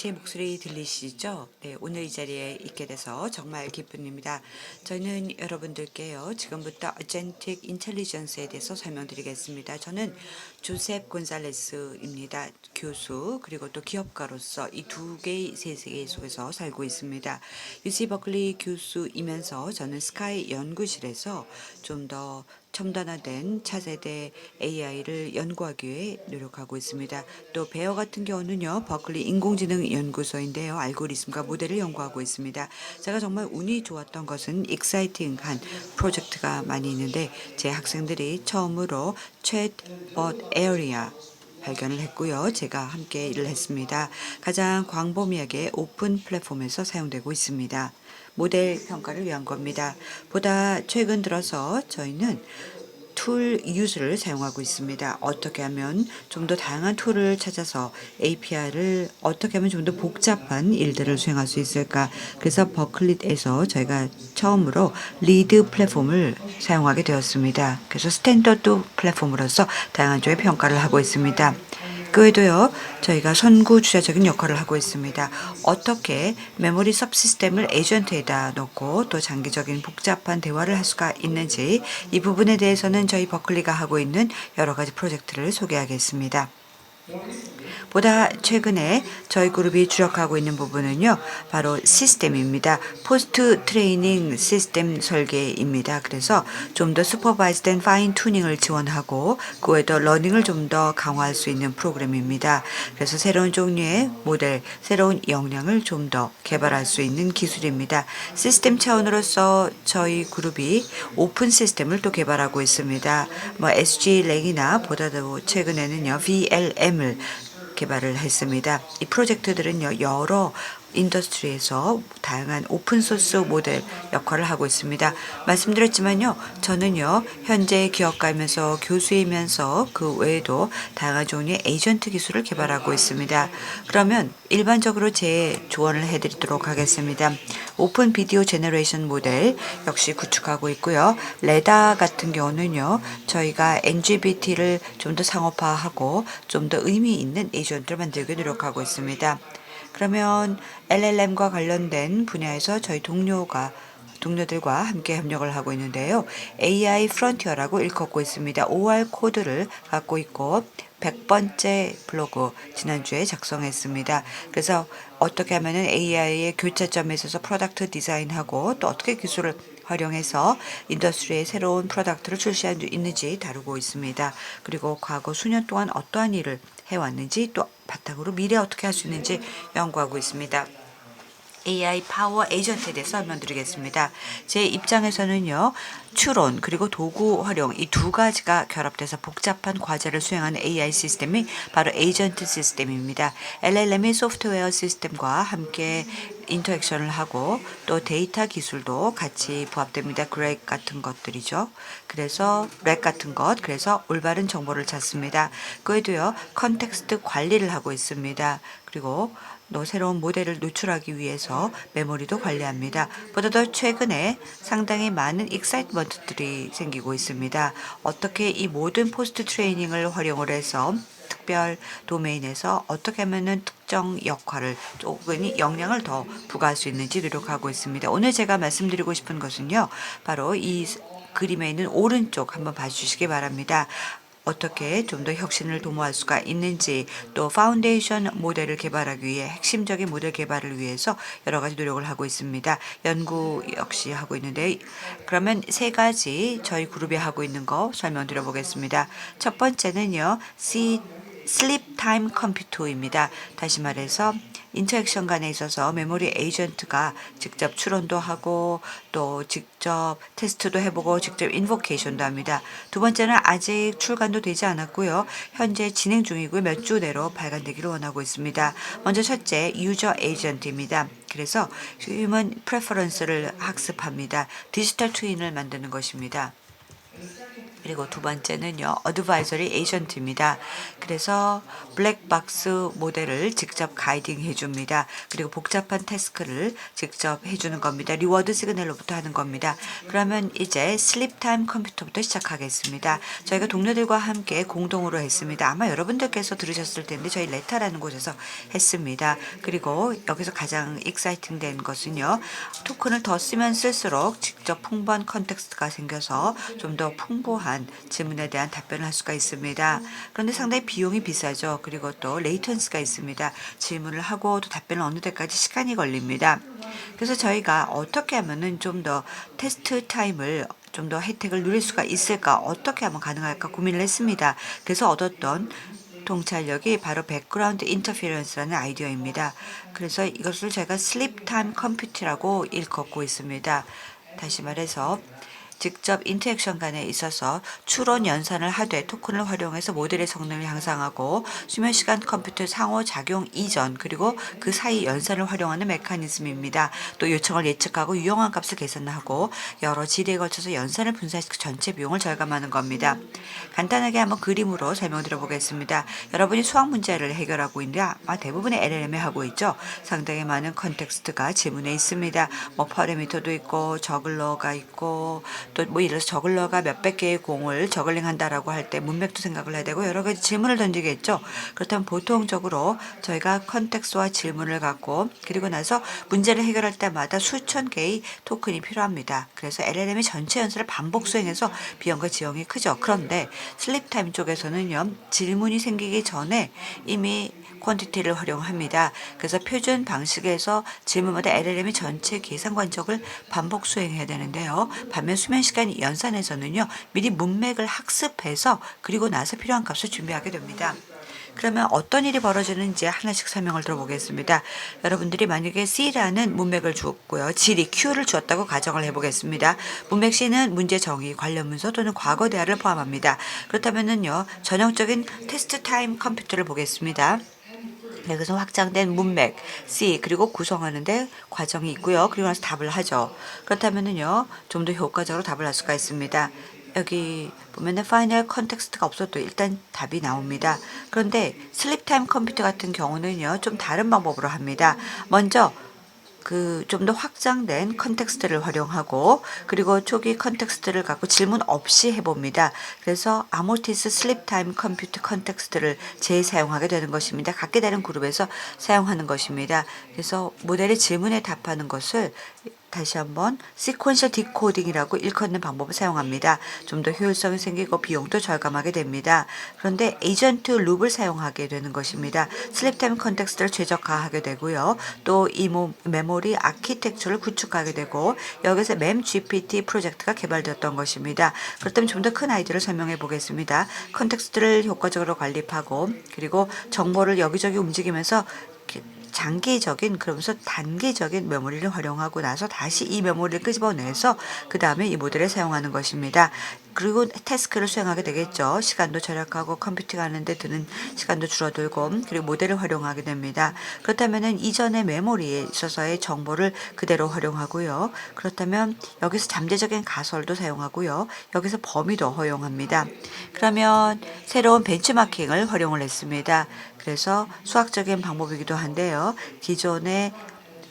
제 목소리 들리시죠? 네, 오늘 이 자리에 있게 돼서 정말 기쁩니다. 저는 여러분들께요, 지금부터 어젠틱 인텔리전스에 대해서 설명드리겠습니다. 저는 조셉 곤살레스입니다. 교수, 그리고 또 기업가로서 이 두 개의 세계 속에서 살고 있습니다. UC 버클리 교수이면서 저는 스카이 연구실에서 좀 더 첨단화된 차세대 AI를 연구하기 위해 노력하고 있습니다. 또 베어 같은 경우는요, 버클리 인공지능 연구소인데요, 알고리즘과 모델을 연구하고 있습니다. 제가 정말 운이 좋았던 것은 익사이팅한 프로젝트가 많이 있는데 제 학생들이 처음으로 챗봇 에어리아 발견을 했고요. 제가 함께 일을 했습니다. 가장 광범위하게 오픈 플랫폼에서 사용되고 있습니다. 모델 평가를 위한 겁니다. 보다 최근 들어서 저희는 툴 유즈를 사용하고 있습니다. 어떻게 하면 좀 더 다양한 툴을 찾아서 API를 어떻게 하면 좀 더 복잡한 일들을 수행할 수 있을까? 그래서 버클릿에서 저희가 처음으로 리드 플랫폼을 사용하게 되었습니다. 그래서 스탠더드 플랫폼으로서 다양한 쪽의 평가를 하고 있습니다. 그 외에도요, 저희가 선구주자적인 역할을 하고 있습니다. 어떻게 메모리 सब시스템을 에이전트에다 넣고 또 장기적인 복잡한 대화를 할 수가 있는지 이 부분에 대해서는 저희 버클리가 하고 있는 여러 가지 프로젝트를 소개하겠습니다. 보다 최근에 저희 그룹이 주력하고 있는 부분은요, 바로 시스템입니다. 포스트 트레이닝 시스템 설계입니다. 그래서 좀 더 슈퍼바이즈드 앤 파인 튜닝을 지원하고 그 외에도 러닝을 좀 더 강화할 수 있는 프로그램입니다. 그래서 새로운 종류의 모델, 새로운 역량을 좀 더 개발할 수 있는 기술입니다. 시스템 차원으로서 저희 그룹이 오픈 시스템을 또 개발하고 있습니다. SG랭이나 보다 더 최근에는요, VLM을 개발을 했습니다. 이 프로젝트들은요, 여러 인더스트리에서 다양한 오픈소스 모델 역할을 하고 있습니다. 말씀드렸지만요, 저는요, 현재 기업가이면서 교수이면서 그 외에도 다양한 종류의 에이전트 기술을 개발하고 있습니다. 그러면 일반적으로 제 조언을 해드리도록 하겠습니다. 오픈 비디오 제너레이션 모델 역시 구축하고 있고요. 레다 같은 경우는요, 저희가 NGBT를 좀 더 상업화하고 좀 더 의미 있는 에이전트를 만들기 노력하고 있습니다. 그러면 LLM과 관련된 분야에서 저희 동료들과 함께 협력을 하고 있는데요. AI 프론티어라고 일컫고 있습니다. OR 코드를 갖고 있고 100번째 블로그 지난주에 작성했습니다. 그래서 어떻게 하면은 AI의 교차점에 있어서 프로덕트 디자인하고 또 어떻게 기술을 활용해서 인더스트리에 새로운 프로덕트를 출시할 수 있는지 다루고 있습니다. 그리고 과거 수년 동안 어떠한 일을 해왔는지 또 바탕으로 미래 어떻게 할 수 있는지 연구하고 있습니다. AI 파워 에이전트에 대해서 설명드리겠습니다. 제 입장에서는요, 추론 그리고 도구 활용 이 두 가지가 결합돼서 복잡한 과제를 수행하는 AI 시스템이 바로 에이전트 시스템입니다. LLM의 소프트웨어 시스템과 함께 인터랙션을 하고 또 데이터 기술도 같이 부합됩니다. 그렉 같은 것들이죠. 그래서 렉 같은 것, 그래서 올바른 정보를 찾습니다. 그 외에도요, 컨텍스트 관리를 하고 있습니다. 그리고 또 새로운 모델을 노출하기 위해서 메모리도 관리합니다. 보다 더 최근에 상당히 많은 익사이트먼트들이 생기고 있습니다. 어떻게 이 모든 포스트 트레이닝을 활용을 해서 특별 도메인에서 어떻게 하면은 특정 역할을 조금 역량을 더 부과할 수 있는지 노력하고 있습니다. 오늘 제가 말씀드리고 싶은 것은요, 바로 이 그림에 있는 오른쪽 한번 봐주시기 바랍니다. 어떻게 좀 더 혁신을 도모할 수가 있는지 또 파운데이션 모델을 개발하기 위해 핵심적인 모델 개발을 위해서 여러 가지 노력을 하고 있습니다. 연구 역시 하고 있는데 그러면 세 가지 저희 그룹이 하고 있는 거 설명드려 보겠습니다. 첫 번째는요. 슬립 타임 컴퓨터입니다. 다시 말해서 인터랙션 간에 있어서 메모리 에이전트가 직접 추론도 하고 또 직접 테스트도 해보고 직접 인보케이션도 합니다. 두 번째는 아직 출간도 되지 않았고요. 현재 진행 중이고 몇 주 내로 발간되기를 원하고 있습니다. 먼저 첫째 유저 에이전트입니다. 그래서 휴먼 프레퍼런스를 학습합니다. 디지털 트윈을 만드는 것입니다. 그리고 두 번째는요, 어드바이저리 에이전트입니다. 그래서 블랙박스 모델을 직접 가이딩 해줍니다. 그리고 복잡한 태스크를 직접 해주는 겁니다. 리워드 시그널로부터 하는 겁니다. 그러면 이제 슬립 타임 컴퓨터부터 시작하겠습니다. 저희가 동료들과 함께 공동으로 했습니다. 아마 여러분들께서 들으셨을 텐데 저희 레타라는 곳에서 했습니다. 그리고 여기서 가장 익사이팅 된 것은요, 토큰을 더 쓰면 쓸수록 직접 풍부한 컨텍스트가 생겨서 좀 더 풍부한 질문에 대한 답변을 할 수가 있습니다. 그런데 상당히 비용이 비싸죠. 그리고 또 레이턴스가 있습니다. 질문을 하고 또 답변을 어느 때까지 시간이 걸립니다. 그래서 저희가 어떻게 하면은 좀 더 테스트 타임을 좀 더 혜택을 누릴 수가 있을까, 어떻게 하면 가능할까 고민을 했습니다. 그래서 얻었던 통찰력이 바로 백그라운드 인터피런스라는 아이디어입니다. 그래서 이것을 제가 슬립 타임 컴퓨트라고 일컫고 있습니다. 다시 말해서 직접 인터액션 간에 있어서 추론 연산을 하되 토큰을 활용해서 모델의 성능을 향상하고 수면 시간 컴퓨터 상호작용 이전 그리고 그 사이 연산을 활용하는 메커니즘입니다. 또 요청을 예측하고 유용한 값을 계산하고 여러 지대에 걸쳐서 연산을 분산시켜 전체 비용을 절감하는 겁니다. 간단하게 한번 그림으로 설명드려 보겠습니다. 여러분이 수학 문제를 해결하고 있는데 아마 대부분의 LLM에 하고 있죠. 상당히 많은 컨텍스트가 지문에 있습니다. 뭐 퍼레미터도 있고 저글러가 있고 또 뭐 예를 들어서 저글러가 몇백 개의 공을 저글링 한다라고 할 때 문맥도 생각을 해야 되고 여러 가지 질문을 던지겠죠. 그렇다면 보통적으로 저희가 컨텍스트와 질문을 갖고 그리고 나서 문제를 해결할 때마다 수천 개의 토큰이 필요합니다. 그래서 LLM이 전체 연산을 반복 수행해서 비용과 지형이 크죠. 그런데 슬립타임 쪽에서는요, 질문이 생기기 전에 이미 퀀티티를 활용합니다. 그래서 표준 방식에서 질문마다 LLM이 전체 계산 관적을 반복 수행해야 되는데요. 반면 수면 시간 연산에서는요, 미리 문맥을 학습해서 그리고 나서 필요한 값을 준비하게 됩니다. 그러면 어떤 일이 벌어지는지 하나씩 설명을 들어보겠습니다. 여러분들이 만약에 C라는 문맥을 주었고요. 질이 Q를 주었다고 가정을 해보겠습니다. 문맥 C는 문제 정의, 관련 문서 또는 과거 대화를 포함합니다. 그렇다면은요, 전형적인 테스트 타임 컴퓨터를 보겠습니다. 여기서 확장된 문맥 C 그리고 구성하는데 과정이 있고요. 그리고 나서 답을 하죠. 그렇다면은요, 좀 더 효과적으로 답을 할 수가 있습니다. 여기 보면은 파이널 컨텍스트가 없어도 일단 답이 나옵니다. 그런데 슬립 타임 컴퓨터 같은 경우는요, 좀 다른 방법으로 합니다. 먼저 그 좀 더 확장된 컨텍스트를 활용하고 그리고 초기 컨텍스트를 갖고 질문 없이 해봅니다. 그래서 아모티스 슬립 타임 컴퓨터 컨텍스트를 재사용하게 되는 것입니다. 각기 다른 그룹에서 사용하는 것입니다. 그래서 모델의 질문에 답하는 것을 다시 한번 시퀀셜 디코딩이라고 일컫는 방법을 사용합니다. 좀 더 효율성이 생기고 비용도 절감하게 됩니다. 그런데 에이전트 룹을 사용하게 되는 것입니다. 슬립타임 컨텍스트를 최적화하게 되고요. 또 이 메모리 아키텍처를 구축하게 되고 여기서 맴GPT 프로젝트가 개발되었던 것입니다. 그렇다면 좀 더 큰 아이디어를 설명해 보겠습니다. 컨텍스트를 효과적으로 관리하고 그리고 정보를 여기저기 움직이면서 장기적인 그러면서 단기적인 메모리를 활용하고 나서 다시 이 메모리를 끄집어내서 그 다음에 이 모델을 사용하는 것입니다. 그리고 태스크를 수행하게 되겠죠. 시간도 절약하고 컴퓨팅 하는데 드는 시간도 줄어들고 그리고 모델을 활용하게 됩니다. 그렇다면은 이전의 메모리에 있어서의 정보를 그대로 활용하고요. 그렇다면 여기서 잠재적인 가설도 사용하고요. 여기서 범위도 허용합니다. 그러면 새로운 벤치마킹을 활용을 했습니다. 그래서 수학적인 방법이기도 한데요. 기존의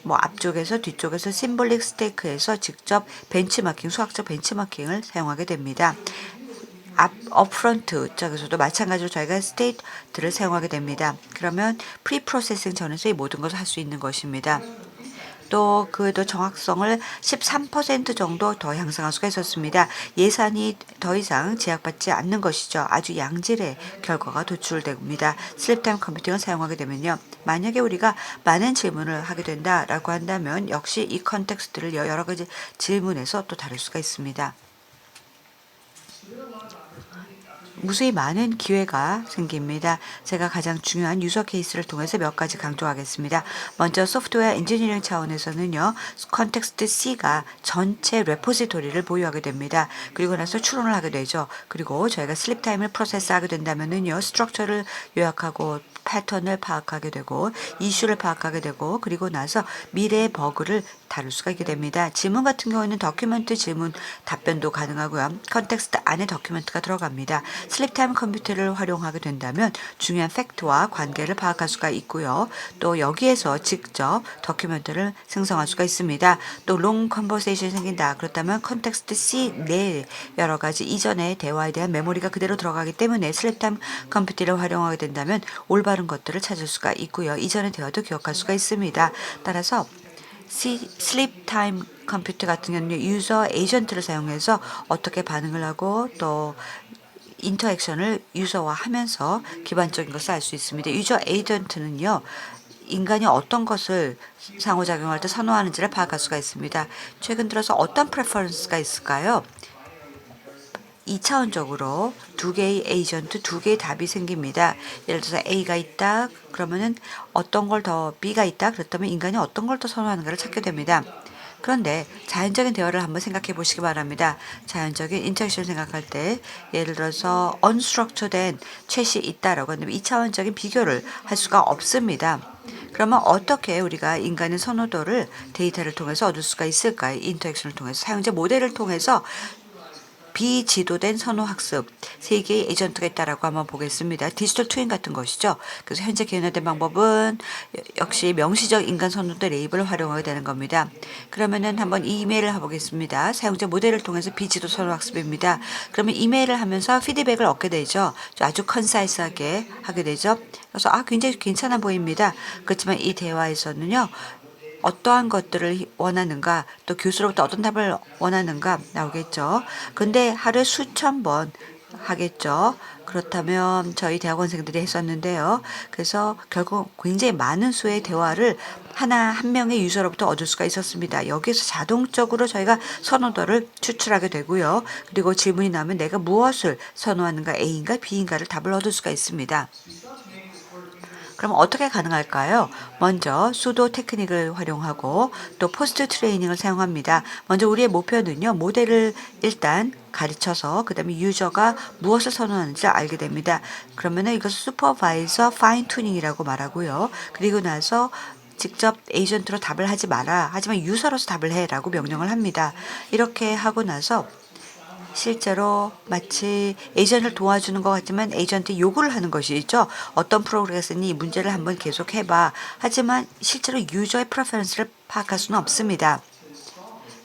뭐 앞쪽에서 뒤쪽에서 심볼릭 스테이크에서 직접 벤치마킹, 수학적 벤치마킹을 사용하게 됩니다. 업프런트 쪽에서도 마찬가지로 저희가 스테이트를 사용하게 됩니다. 그러면 프리 프로세싱 전에서 이 모든 것을 할 수 있는 것입니다. 또 그도 정확성을 13% 정도 더 향상할 수가 있었습니다. 예산이 더 이상 제약받지 않는 것이죠. 아주 양질의 결과가 도출됩니다. 슬립타임 컴퓨팅을 사용하게 되면요. 만약에 우리가 많은 질문을 하게 된다라고 한다면 역시 이 컨텍스트를 여러 가지 질문에서 또 다룰 수가 있습니다. 무수히 많은 기회가 생깁니다. 제가 가장 중요한 유저 케이스를 통해서 몇 가지 강조하겠습니다. 먼저 소프트웨어 엔지니어링 차원에서는요. 컨텍스트 C가 전체 레포지토리를 보유하게 됩니다. 그리고 나서 추론을 하게 되죠. 그리고 저희가 슬립 타임을 프로세스하게 된다면은요. 스트럭처를 요약하고 패턴을 파악하게 되고 이슈를 파악하게 되고 그리고 나서 미래의 버그를 다룰 수가 있게 됩니다. 질문 같은 경우에는 더큐멘트 질문 답변도 가능하고요. 컨텍스트 안에 더큐멘트가 들어갑니다. 슬립 타임 컴퓨터를 활용하게 된다면 중요한 팩트와 관계를 파악할 수가 있고요. 또 여기에서 직접 더큐멘트를 생성할 수가 있습니다. 또 롱 컨버세이션이 생긴다. 그렇다면 컨텍스트 C 내 여러 가지 이전의 대화에 대한 메모리가 그대로 들어가기 때문에 슬립 타임 컴퓨터를 활용하게 된다면 올바른 것들을 찾을 수가 있고요. 이전의 대화도 기억할 수가 있습니다. 따라서 슬립 타임 컴퓨터 같은 경우는 유저 에이전트를 사용해서 어떻게 반응을 하고 또 인터액션을 유저와 하면서 기반적인 것을 알 수 있습니다. 유저 에이전트는요. 인간이 어떤 것을 상호작용할 때 선호하는지를 파악할 수가 있습니다. 최근 들어서 어떤 프레퍼런스가 있을까요? 2차원적으로 두 개의 에이전트, 두 개의 답이 생깁니다. 예를 들어서 A가 있다. 그러면은 어떤 걸 더 B가 있다. 그렇다면 인간이 어떤 걸 더 선호하는가를 찾게 됩니다. 그런데 자연적인 대화를 한번 생각해 보시기 바랍니다. 자연적인 인터랙션 생각할 때 예를 들어서 unstructured된 챗이 있다라고 한다면 2차원적인 비교를 할 수가 없습니다. 그러면 어떻게 우리가 인간의 선호도를 데이터를 통해서 얻을 수가 있을까요? 인터랙션을 통해서 사용자 모델을 통해서 비지도된 선호 학습 세 개의 에이전트가 있다라고 한번 보겠습니다. 디지털 트윈 같은 것이죠. 그래서 현재 개연화된 방법은 역시 명시적 인간 선호도 레이블을 활용하게 되는 겁니다. 그러면은 한번 이메일을 해보겠습니다. 사용자 모델을 통해서 비지도 선호 학습입니다. 그러면 이메일을 하면서 피드백을 얻게 되죠. 아주 컨사이스하게 하게 되죠. 그래서 굉장히 괜찮아 보입니다. 그렇지만 이 대화에서는요. 어떠한 것들을 원하는가 또 교수로부터 어떤 답을 원하는가 나오겠죠. 근데 하루에 수천 번 하겠죠. 그렇다면 저희 대학원생들이 했었는데요. 그래서 결국 굉장히 많은 수의 대화를 한 명의 유저로부터 얻을 수가 있었습니다. 여기서 자동적으로 저희가 선호도를 추출하게 되고요. 그리고 질문이 나면 내가 무엇을 선호하는가 A인가 B인가를 답을 얻을 수가 있습니다. 그럼 어떻게 가능할까요? 먼저 수도 테크닉을 활용하고 또 포스트 트레이닝을 사용합니다. 먼저 우리의 목표는요. 모델을 일단 가르쳐서 그다음에 유저가 무엇을 선호하는지 알게 됩니다. 그러면은 이것을 슈퍼바이저 파인 튜닝이라고 말하고요. 그리고 나서 직접 에이전트로 답을 하지 마라. 하지만 유저로서 답을 해라고 명령을 합니다. 이렇게 하고 나서 실제로 마치 에이전트를 도와주는 것 같지만 에이전트 요구를 하는 것이죠. 어떤 프로그램이 이 문제를 한번 계속 해봐. 하지만 실제로 유저의 프레퍼런스를 파악할 수는 없습니다.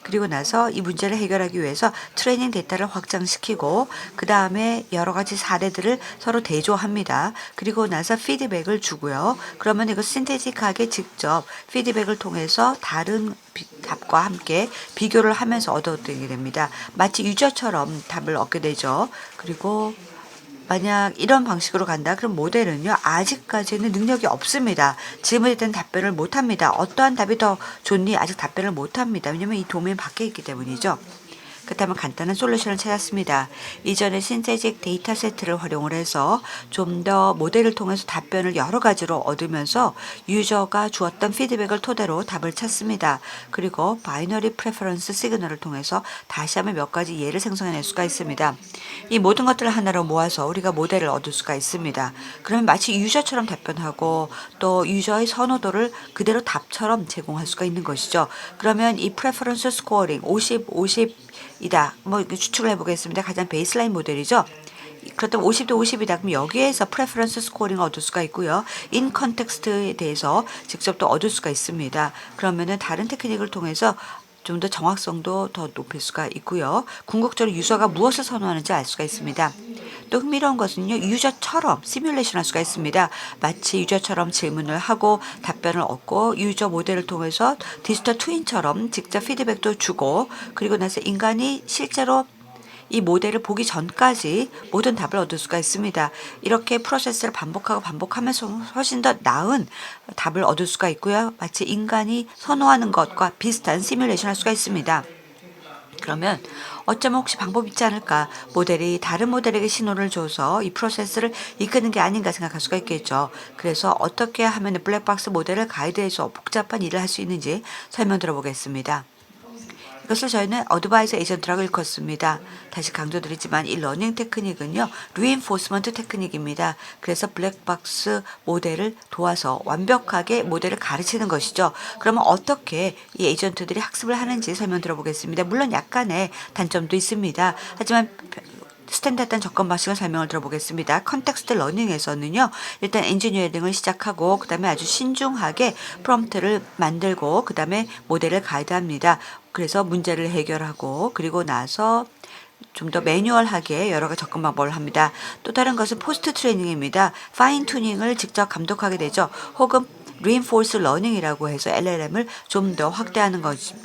그리고 나서 이 문제를 해결하기 위해서 트레이닝 데이터를 확장시키고 그 다음에 여러 가지 사례들을 서로 대조합니다. 그리고 나서 피드백을 주고요. 그러면 이거 신테틱하게 직접 피드백을 통해서 다른 답과 함께 비교를 하면서 얻어들게 됩니다. 마치 유저처럼 답을 얻게 되죠. 그리고 만약 이런 방식으로 간다 그럼 모델은요 아직까지는 능력이 없습니다. 질문에 대한 답변을 못합니다. 어떠한 답이 더 좋니 아직 답변을 못합니다. 왜냐하면 이 도메인 밖에 있기 때문이죠. 그렇다면 간단한 솔루션을 찾았습니다. 이전에 신테직 데이터 세트를 활용을 해서 좀 더 모델을 통해서 답변을 여러 가지로 얻으면서 유저가 주었던 피드백을 토대로 답을 찾습니다. 그리고 바이너리 프레퍼런스 시그널을 통해서 다시 한번 몇 가지 예를 생성해낼 수가 있습니다. 이 모든 것들을 하나로 모아서 우리가 모델을 얻을 수가 있습니다. 그러면 마치 유저처럼 답변하고 또 유저의 선호도를 그대로 답처럼 제공할 수가 있는 것이죠. 그러면 이 프레퍼런스 스코어링 50, 50 이다. 추측을 해보겠습니다. 가장 베이스라인 모델이죠. 그렇다면 50대 50이다. 그럼 여기에서 프레퍼런스 스코어링을 얻을 수가 있고요. 인 컨텍스트에 대해서 직접 또 얻을 수가 있습니다. 그러면은 다른 테크닉을 통해서 좀 더 정확성도 더 높일 수가 있고요. 궁극적으로 유저가 무엇을 선호하는지 알 수가 있습니다. 또 흥미로운 것은요. 유저처럼 시뮬레이션 할 수가 있습니다. 마치 유저처럼 질문을 하고 답변을 얻고 유저 모델을 통해서 디지털 트윈처럼 직접 피드백도 주고 그리고 나서 인간이 실제로 이 모델을 보기 전까지 모든 답을 얻을 수가 있습니다. 이렇게 프로세스를 반복하고 반복하면서 훨씬 더 나은 답을 얻을 수가 있고요. 마치 인간이 선호하는 것과 비슷한 시뮬레이션 할 수가 있습니다. 그러면 어쩌면 혹시 방법이 있지 않을까? 모델이 다른 모델에게 신호를 줘서 이 프로세스를 이끄는 게 아닌가 생각할 수가 있겠죠. 그래서 어떻게 하면 블랙박스 모델을 가이드해서 복잡한 일을 할 수 있는지 설명 들어보겠습니다. 이것을 저희는 어드바이저 에이전트라고 일컫습니다. 다시 강조드리지만 이 러닝 테크닉은요, 리인포스먼트 테크닉입니다. 그래서 블랙박스 모델을 도와서 완벽하게 모델을 가르치는 것이죠. 그러면 어떻게 이 에이전트들이 학습을 하는지 설명 들어보겠습니다. 물론 약간의 단점도 있습니다. 하지만 스탠다드한 접근 방식을 설명을 들어보겠습니다. 컨텍스트 러닝에서는요, 일단 엔지니어링을 시작하고 그다음에 아주 신중하게 프롬프트를 만들고 그다음에 모델을 가이드합니다. 그래서 문제를 해결하고 그리고 나서 좀 더 매뉴얼하게 여러 가지 접근 방법을 합니다. 또 다른 것은 포스트 트레이닝입니다. 파인 튜닝을 직접 감독하게 되죠. 혹은 reinforce learning이라고 해서 LLM을 좀 더 확대하는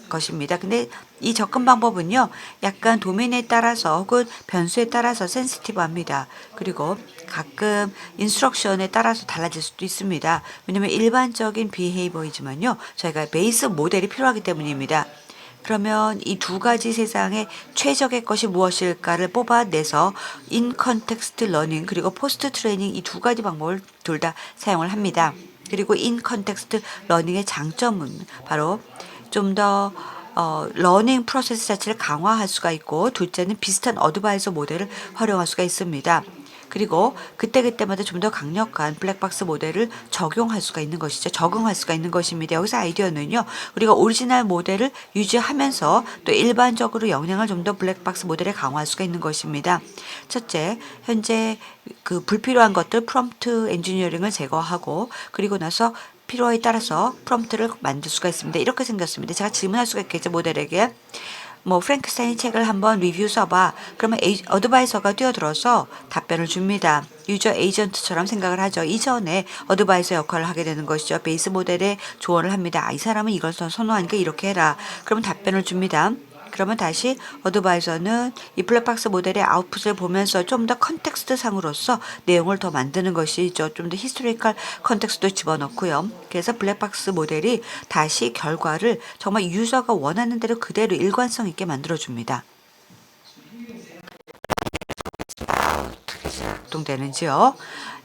것입니다. 근데 이 접근 방법은요, 약간 도메인에 따라서 혹은 변수에 따라서 센시티브합니다. 그리고 가끔 인스트럭션에 따라서 달라질 수도 있습니다. 왜냐하면 일반적인 비헤이버이지만요, 저희가 베이스 모델이 필요하기 때문입니다. 그러면 이 두 가지 세상의 최적의 것이 무엇일까를 뽑아내서 인 컨텍스트 러닝 그리고 포스트 트레이닝 이 두 가지 방법을 둘 다 사용을 합니다. 그리고 인 컨텍스트 러닝의 장점은 바로 좀 더 러닝 프로세스 자체를 강화할 수가 있고, 둘째는 비슷한 어드바이저 모델을 활용할 수가 있습니다. 그리고 그때그때마다 좀 더 강력한 블랙박스 모델을 적용할 수가 있는 것이죠. 적응할 수가 있는 것입니다. 여기서 아이디어는요, 우리가 오리지널 모델을 유지하면서 또 일반적으로 영향을 좀 더 블랙박스 모델에 강화할 수가 있는 것입니다. 첫째, 현재 그 불필요한 것들 프롬프트 엔지니어링을 제거하고 그리고 나서 필요에 따라서 프롬프트를 만들 수가 있습니다. 이렇게 생겼습니다. 제가 질문할 수가 있겠죠, 모델에게. 뭐 프랭크스타인 책을 한번 리뷰 써봐. 그러면 어드바이서가 뛰어들어서 답변을 줍니다. 유저 에이전트처럼 생각을 하죠. 이전에 어드바이서 역할을 하게 되는 것이죠. 베이스 모델에 조언을 합니다. 아, 이 사람은 이걸 선호하니까 이렇게 해라. 그러면 답변을 줍니다. 그러면 다시 어드바이저는 이 블랙박스 모델의 아웃풋을 보면서 좀 더 컨텍스트 상으로서 내용을 더 만드는 것이죠. 좀 더 히스토리컬 컨텍스트도 집어넣고요. 그래서 블랙박스 모델이 다시 결과를 정말 유저가 원하는 대로 그대로 일관성 있게 만들어줍니다. 작동되는지요?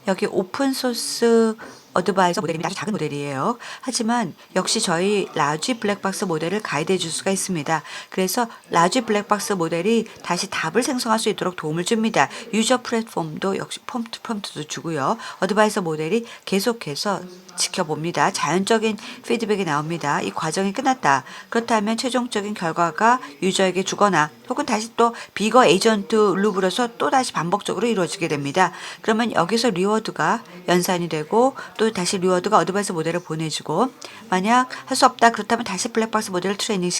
여기 오픈소스 어드바이저 모델입니다. 아주 작은 모델이에요. 하지만 역시 저희 라지 블랙박스 모델을 가이드해 줄 수가 있습니다. 그래서 라지 블랙박스 모델이 다시 답을 생성할 수 있도록 도움을 줍니다. 유저 플랫폼도 역시 펌프도 주고요. 어드바이저 모델이 계속해서 지켜봅니다. 자연적인 피드백이 나옵니다. 이 과정이 끝났다. 그렇다면 최종적인 결과가 유저에게 주거나 혹은 다시 또 비거 에이전트 룹으로서 또 다시 반복적으로 이루어지게 됩니다. 그러면 여기서 리워드가 연산이 되고 또 다시 리워드가 어드바이스 모델을 보내주고, 만약 할 수 없다 그렇다면 다시 블랙박스 모델을 트레이닝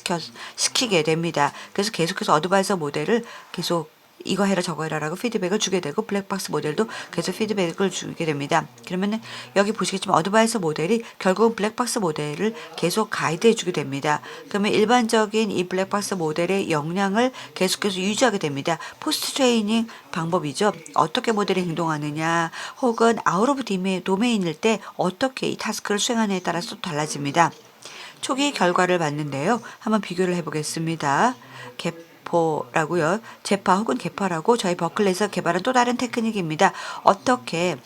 시키게 됩니다. 그래서 계속해서 어드바이서 모델을 계속 이거 해라 저거 해라라고 피드백을 주게 되고, 블랙박스 모델도 계속 피드백을 주게 됩니다. 그러면은 여기 보시겠지만 어드바이서 모델이 결국은 블랙박스 모델을 계속 가이드해 주게 됩니다. 그러면 일반적인 이 블랙박스 모델의 역량을 계속해서 유지하게 됩니다. 포스트 트레이닝 방법이죠. 어떻게 모델이 행동하느냐 혹은 아웃 오브 도메인일 때 어떻게 이 타스크를 수행하느냐에 따라서 또 달라집니다. 초기 결과를 봤는데요. 한번 비교를 해보겠습니다. 개포라고요. 제파 혹은 개파라고 저희 버클리에서 개발한 또 다른 테크닉입니다. 어떻게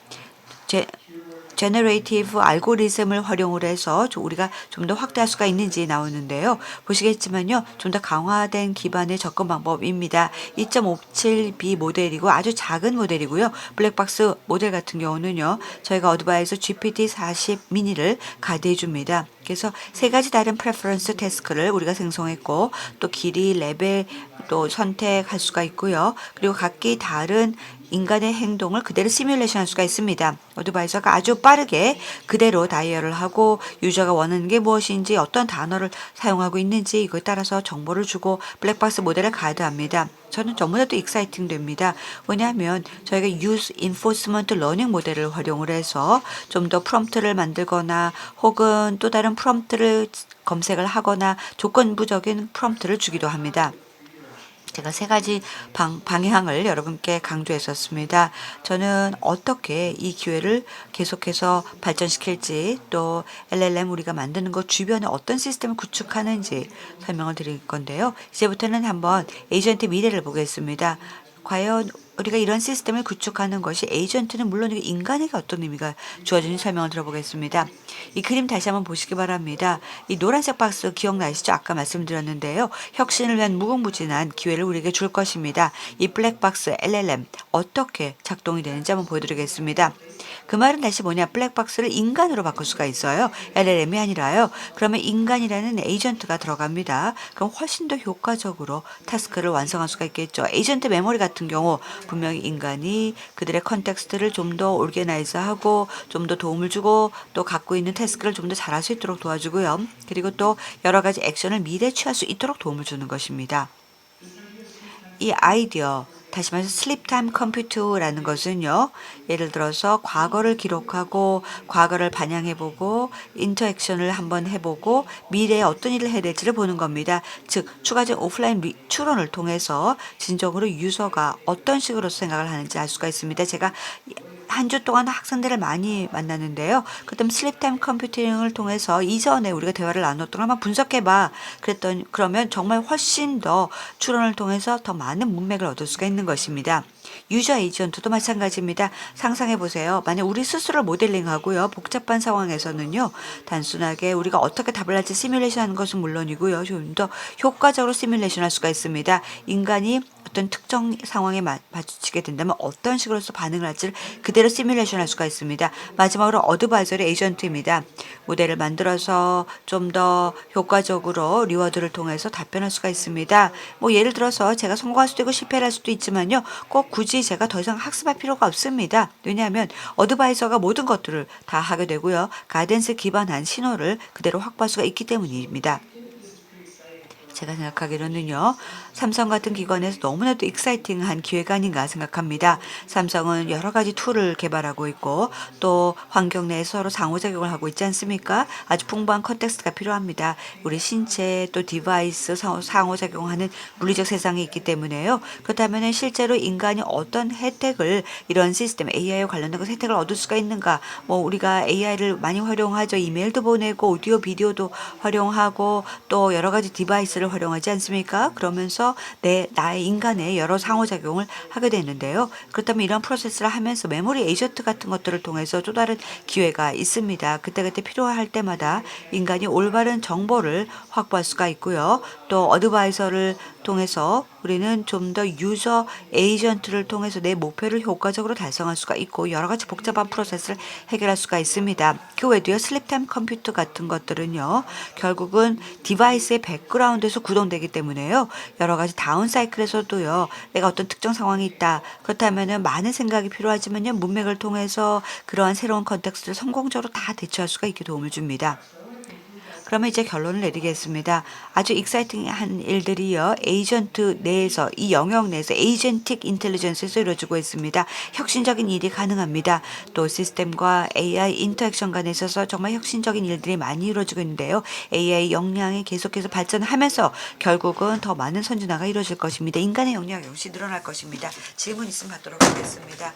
제너레이티브 알고리즘을 활용을 해서 우리가 좀 더 확대할 수가 있는지 나오는데요. 보시겠지만요. 좀 더 강화된 기반의 접근 방법입니다. 2.57B 모델이고 아주 작은 모델이고요. 블랙박스 모델 같은 경우는요. 저희가 어드바이서 GPT-40 미니를 가이드해 줍니다. 그래서 세 가지 다른 프레퍼런스 태스크를 우리가 생성했고, 또 길이, 레벨, 또 선택할 수가 있고요. 그리고 각기 다른 인간의 행동을 그대로 시뮬레이션 할 수가 있습니다. 어드바이저가 아주 빠르게 그대로 다이얼을 하고 유저가 원하는 게 무엇인지 어떤 단어를 사용하고 있는지 이거에 따라서 정보를 주고 블랙박스 모델을 가이드합니다. 저는 너무나도 익사이팅 됩니다. 왜냐하면 저희가 Use Enforcement Learning 모델을 활용을 해서 좀 더 프롬프트를 만들거나 혹은 또 다른 프롬프트를 검색을 하거나 조건부적인 프롬프트를 주기도 합니다. 제가 세 가지 방향을 여러분께 강조했었습니다. 저는 어떻게 이 기회를 계속해서 발전시킬지, 또 LLM 우리가 만드는 것 주변에 어떤 시스템을 구축하는지 설명을 드릴 건데요. 이제부터는 한번 에이전트 미래를 보겠습니다. 과연 우리가 이런 시스템을 구축하는 것이 에이전트는 물론 인간에게 어떤 의미가 주어지는지 설명을 들어보겠습니다. 이 그림 다시 한번 보시기 바랍니다. 이 노란색 박스 기억나시죠? 아까 말씀드렸는데요. 혁신을 위한 무궁무진한 기회를 우리에게 줄 것입니다. 이 블랙박스 LLM 어떻게 작동이 되는지 한번 보여드리겠습니다. 그 말은 다시 뭐냐? 블랙박스를 인간으로 바꿀 수가 있어요. LLM이 아니라요. 그러면 인간이라는 에이전트가 들어갑니다. 그럼 훨씬 더 효과적으로 타스크를 완성할 수가 있겠죠. 에이전트 메모리 같은 경우 분명히 인간이 그들의 컨텍스트를 좀 더 오르게나이즈하고 좀 더 도움을 주고 또 갖고 있는 태스크를 좀 더 잘할 수 있도록 도와주고요. 그리고 또 여러 가지 액션을 미래에 취할 수 있도록 도움을 주는 것입니다. 이 아이디어 다시 말해서 슬립 타임 컴퓨터라는 것은요. 예를 들어서 과거를 기록하고 과거를 반영해보고 인터액션을 한번 해보고 미래에 어떤 일을 해야 될지를 보는 겁니다. 즉 추가적 오프라인 추론을 통해서 진정으로 유저가 어떤 식으로 생각을 하는지 알 수가 있습니다. 제가 한 주 동안 학생들을 많이 만났는데요. 그다음 슬립타임 컴퓨팅을 통해서 이전에 우리가 대화를 나눴던 걸 한번 분석해봐. 그러면 정말 훨씬 더 추론을 통해서 더 많은 문맥을 얻을 수가 있는 것입니다. 유저 에이전트도 마찬가지입니다. 상상해 보세요. 만약 우리 스스로 모델링하고요. 복잡한 상황에서는요. 단순하게 우리가 어떻게 답을 할지 시뮬레이션 하는 것은 물론이고요. 좀 더 효과적으로 시뮬레이션 할 수가 있습니다. 인간이 어떤 특정 상황에 마주치게 된다면 어떤 식으로서 반응을 할지를 그대로 시뮬레이션 할 수가 있습니다. 마지막으로 어드바이저리 에이전트입니다. 모델을 만들어서 좀 더 효과적으로 리워드를 통해서 답변할 수가 있습니다. 뭐 예를 들어서 제가 성공할 수도 있고 실패를 할 수도 있지만요. 꼭 굳이 제가 더 이상 학습할 필요가 없습니다. 왜냐하면 어드바이저가 모든 것들을 다 하게 되고요. 가이던스 기반한 신호를 그대로 확보할 수가 있기 때문입니다. 제가 생각하기로는요. 삼성 같은 기관에서 너무나도 익사이팅한 기회가 아닌가 생각합니다. 삼성은 여러 가지 툴을 개발하고 있고 또 환경 내에 서로 상호작용을 하고 있지 않습니까? 아주 풍부한 컨텍스트가 필요합니다. 우리 신체 또 디바이스 상호작용하는 물리적 세상이 있기 때문에요. 그렇다면 실제로 인간이 어떤 혜택을 이런 시스템 AI와 관련된 것 혜택을 얻을 수가 있는가? 뭐 우리가 AI를 많이 활용하죠. 이메일도 보내고 오디오 비디오도 활용하고 또 여러 가지 디바이스를 활용하지 않습니까? 그러면서 나의 인간의 여러 상호작용을 하게 되는데요. 그렇다면 이런 프로세스를 하면서 메모리 에이전트 같은 것들을 통해서 또 다른 기회가 있습니다. 그때그때 필요할 때마다 인간이 올바른 정보를 확보할 수가 있고요. 또 어드바이저를 통해서 우리는 좀 더 유저 에이전트를 통해서 내 목표를 효과적으로 달성할 수가 있고 여러 가지 복잡한 프로세스를 해결할 수가 있습니다. 그 외에도요. 슬립타임 컴퓨터 같은 것들은요. 결국은 디바이스의 백그라운드에서 구동되기 때문에요. 여러 가지 다운 사이클에서도요. 내가 어떤 특정 상황이 있다. 그렇다면은 많은 생각이 필요하지만요. 문맥을 통해서 그러한 새로운 컨텍스트를 성공적으로 다 대처할 수가 있게 도움을 줍니다. 그러면 이제 결론을 내리겠습니다. 아주 익사이팅한 일들이요. 에이전트 내에서 이 영역 내에서 에이전틱 인텔리전스에서 이루어지고 있습니다. 혁신적인 일이 가능합니다. 또 시스템과 AI 인터액션 간에 있어서 정말 혁신적인 일들이 많이 이루어지고 있는데요. AI 역량이 계속해서 발전하면서 결국은 더 많은 선진화가 이루어질 것입니다. 인간의 역량 역시 늘어날 것입니다. 질문 있으면 받도록 하겠습니다.